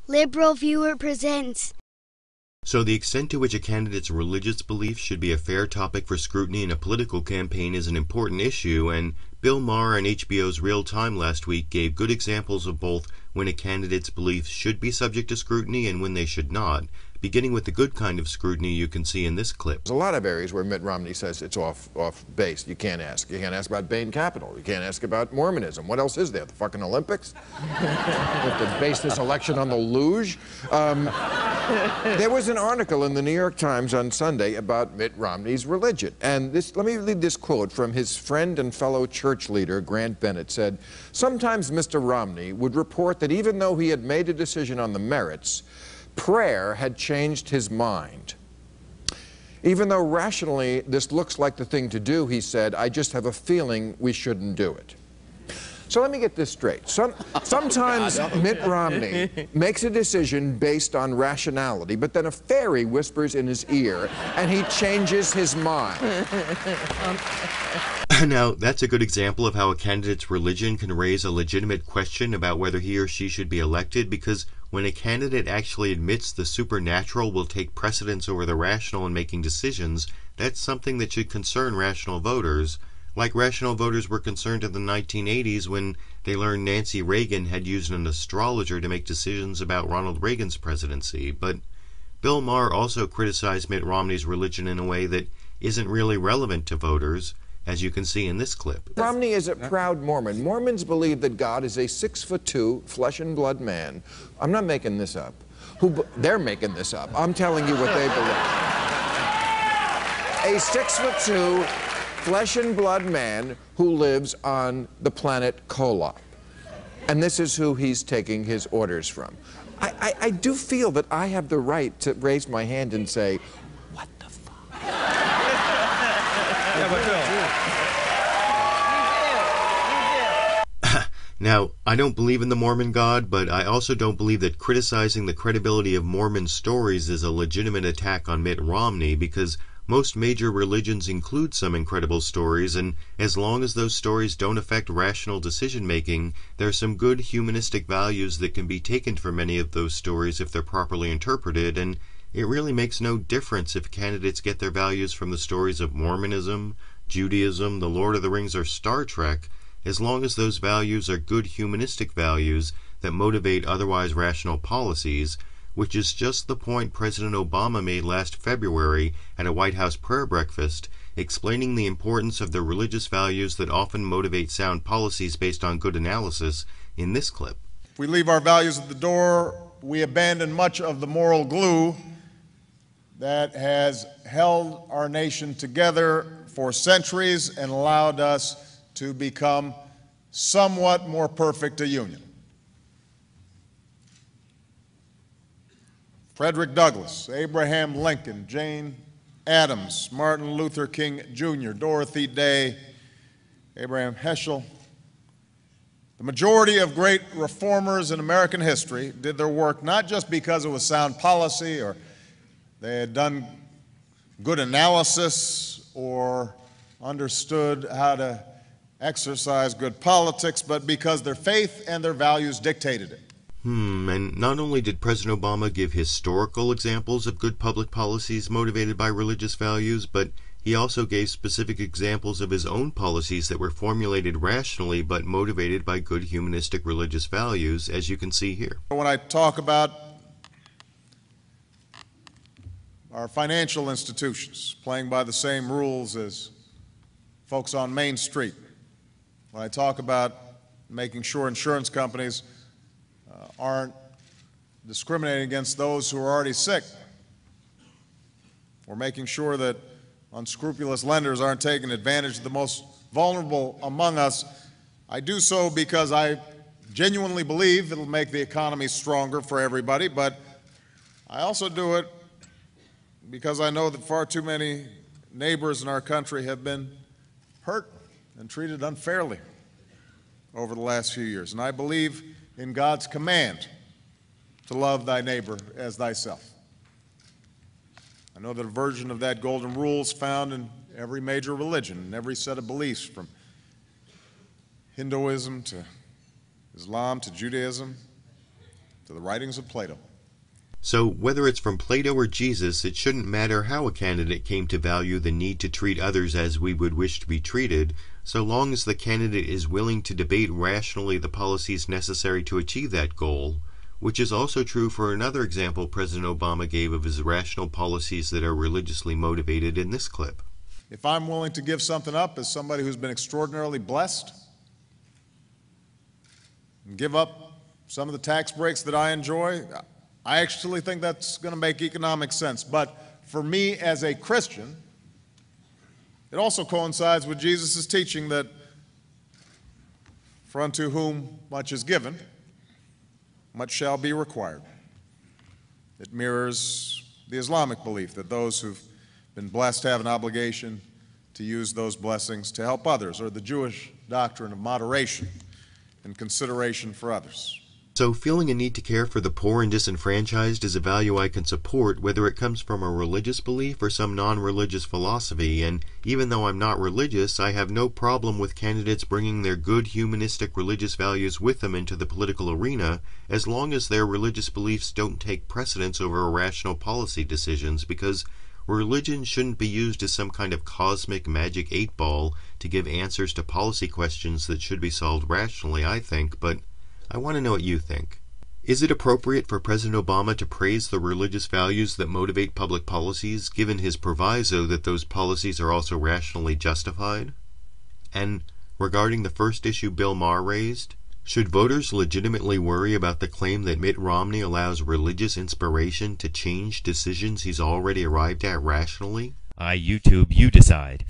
Liberal Viewer presents. So the extent to which a candidate's religious beliefs should be a fair topic for scrutiny in a political campaign is an important issue, and Bill Maher on HBO's Real Time last week gave good examples of both when a candidate's beliefs should be subject to scrutiny and when they should not, beginning with the good kind of scrutiny you can see in this clip. There's a lot of areas where Mitt Romney says it's off base. You can't ask. You can't ask about Bain Capital. You can't ask about Mormonism. What else is there? The fucking Olympics? You have to base this election on the luge? There was an article in the New York Times on Sunday about Mitt Romney's religion. And let me read this quote from his friend and fellow church leader, Grant Bennett, said, "Sometimes Mr. Romney would report that even though he had made a decision on the merits, prayer had changed his mind. Even though rationally this looks like the thing to do, he said, I just have a feeling we shouldn't do it." So let me get this straight. Sometimes Mitt Romney makes a decision based on rationality, but then a fairy whispers in his ear and he changes his mind. Now, that's a good example of how a candidate's religion can raise a legitimate question about whether he or she should be elected, because when a candidate actually admits the supernatural will take precedence over the rational in making decisions, that's something that should concern rational voters, like rational voters were concerned in the 1980s when they learned Nancy Reagan had used an astrologer to make decisions about Ronald Reagan's presidency. But Bill Maher also criticized Mitt Romney's religion in a way that isn't really relevant to voters, as you can see in this clip. Romney is a proud Mormon. Mormons believe that God is a 6'2", flesh and blood man. I'm not making this up. They're making this up. I'm telling you what they believe. A 6'2", flesh and blood man who lives on the planet Kolob. And this is who he's taking his orders from. I do feel that I have the right to raise my hand and say, what the fuck? Yeah, but Bill. Now, I don't believe in the Mormon God, but I also don't believe that criticizing the credibility of Mormon stories is a legitimate attack on Mitt Romney, because most major religions include some incredible stories, and as long as those stories don't affect rational decision-making, there are some good humanistic values that can be taken from many of those stories if they're properly interpreted, and it really makes no difference if candidates get their values from the stories of Mormonism, Judaism, The Lord of the Rings, or Star Trek, as long as those values are good humanistic values that motivate otherwise rational policies, which is just the point President Obama made last February at a White House prayer breakfast, explaining the importance of the religious values that often motivate sound policies based on good analysis in this clip. If we leave our values at the door, we abandon much of the moral glue that has held our nation together for centuries and allowed us to become somewhat more perfect a union. Frederick Douglass, Abraham Lincoln, Jane Addams, Martin Luther King Jr., Dorothy Day, Abraham Heschel. The majority of great reformers in American history did their work not just because it was sound policy or they had done good analysis or understood how to exercise good politics, but because their faith and their values dictated it. And not only did President Obama give historical examples of good public policies motivated by religious values, but he also gave specific examples of his own policies that were formulated rationally but motivated by good humanistic religious values, as you can see here. When I talk about our financial institutions playing by the same rules as folks on Main Street, when I talk about making sure insurance companies aren't discriminating against those who are already sick, or making sure that unscrupulous lenders aren't taking advantage of the most vulnerable among us, I do so because I genuinely believe it'll make the economy stronger for everybody, but I also do it because I know that far too many neighbors in our country have been hurt and treated unfairly over the last few years. And I believe in God's command to love thy neighbor as thyself. I know that a version of that golden rule is found in every major religion, in every set of beliefs, from Hinduism to Islam to Judaism. to the writings of Plato. So, whether it's from Plato or Jesus, it shouldn't matter how a candidate came to value the need to treat others as we would wish to be treated, so long as the candidate is willing to debate rationally the policies necessary to achieve that goal, which is also true for another example President Obama gave of his rational policies that are religiously motivated in this clip. If I'm willing to give something up as somebody who's been extraordinarily blessed, and give up some of the tax breaks that I enjoy, I actually think that's going to make economic sense. But for me as a Christian, it also coincides with Jesus' teaching that for unto whom much is given, much shall be required. It mirrors the Islamic belief that those who've been blessed have an obligation to use those blessings to help others, or the Jewish doctrine of moderation and consideration for others. So feeling a need to care for the poor and disenfranchised is a value I can support, whether it comes from a religious belief or some non-religious philosophy, and even though I'm not religious, I have no problem with candidates bringing their good humanistic religious values with them into the political arena, as long as their religious beliefs don't take precedence over irrational policy decisions, because religion shouldn't be used as some kind of cosmic magic 8-ball to give answers to policy questions that should be solved rationally, I think, but I want to know what you think. Is it appropriate for President Obama to praise the religious values that motivate public policies, given his proviso that those policies are also rationally justified? And regarding the first issue Bill Maher raised, should voters legitimately worry about the claim that Mitt Romney allows religious inspiration to change decisions he's already arrived at rationally? YouTube, you decide.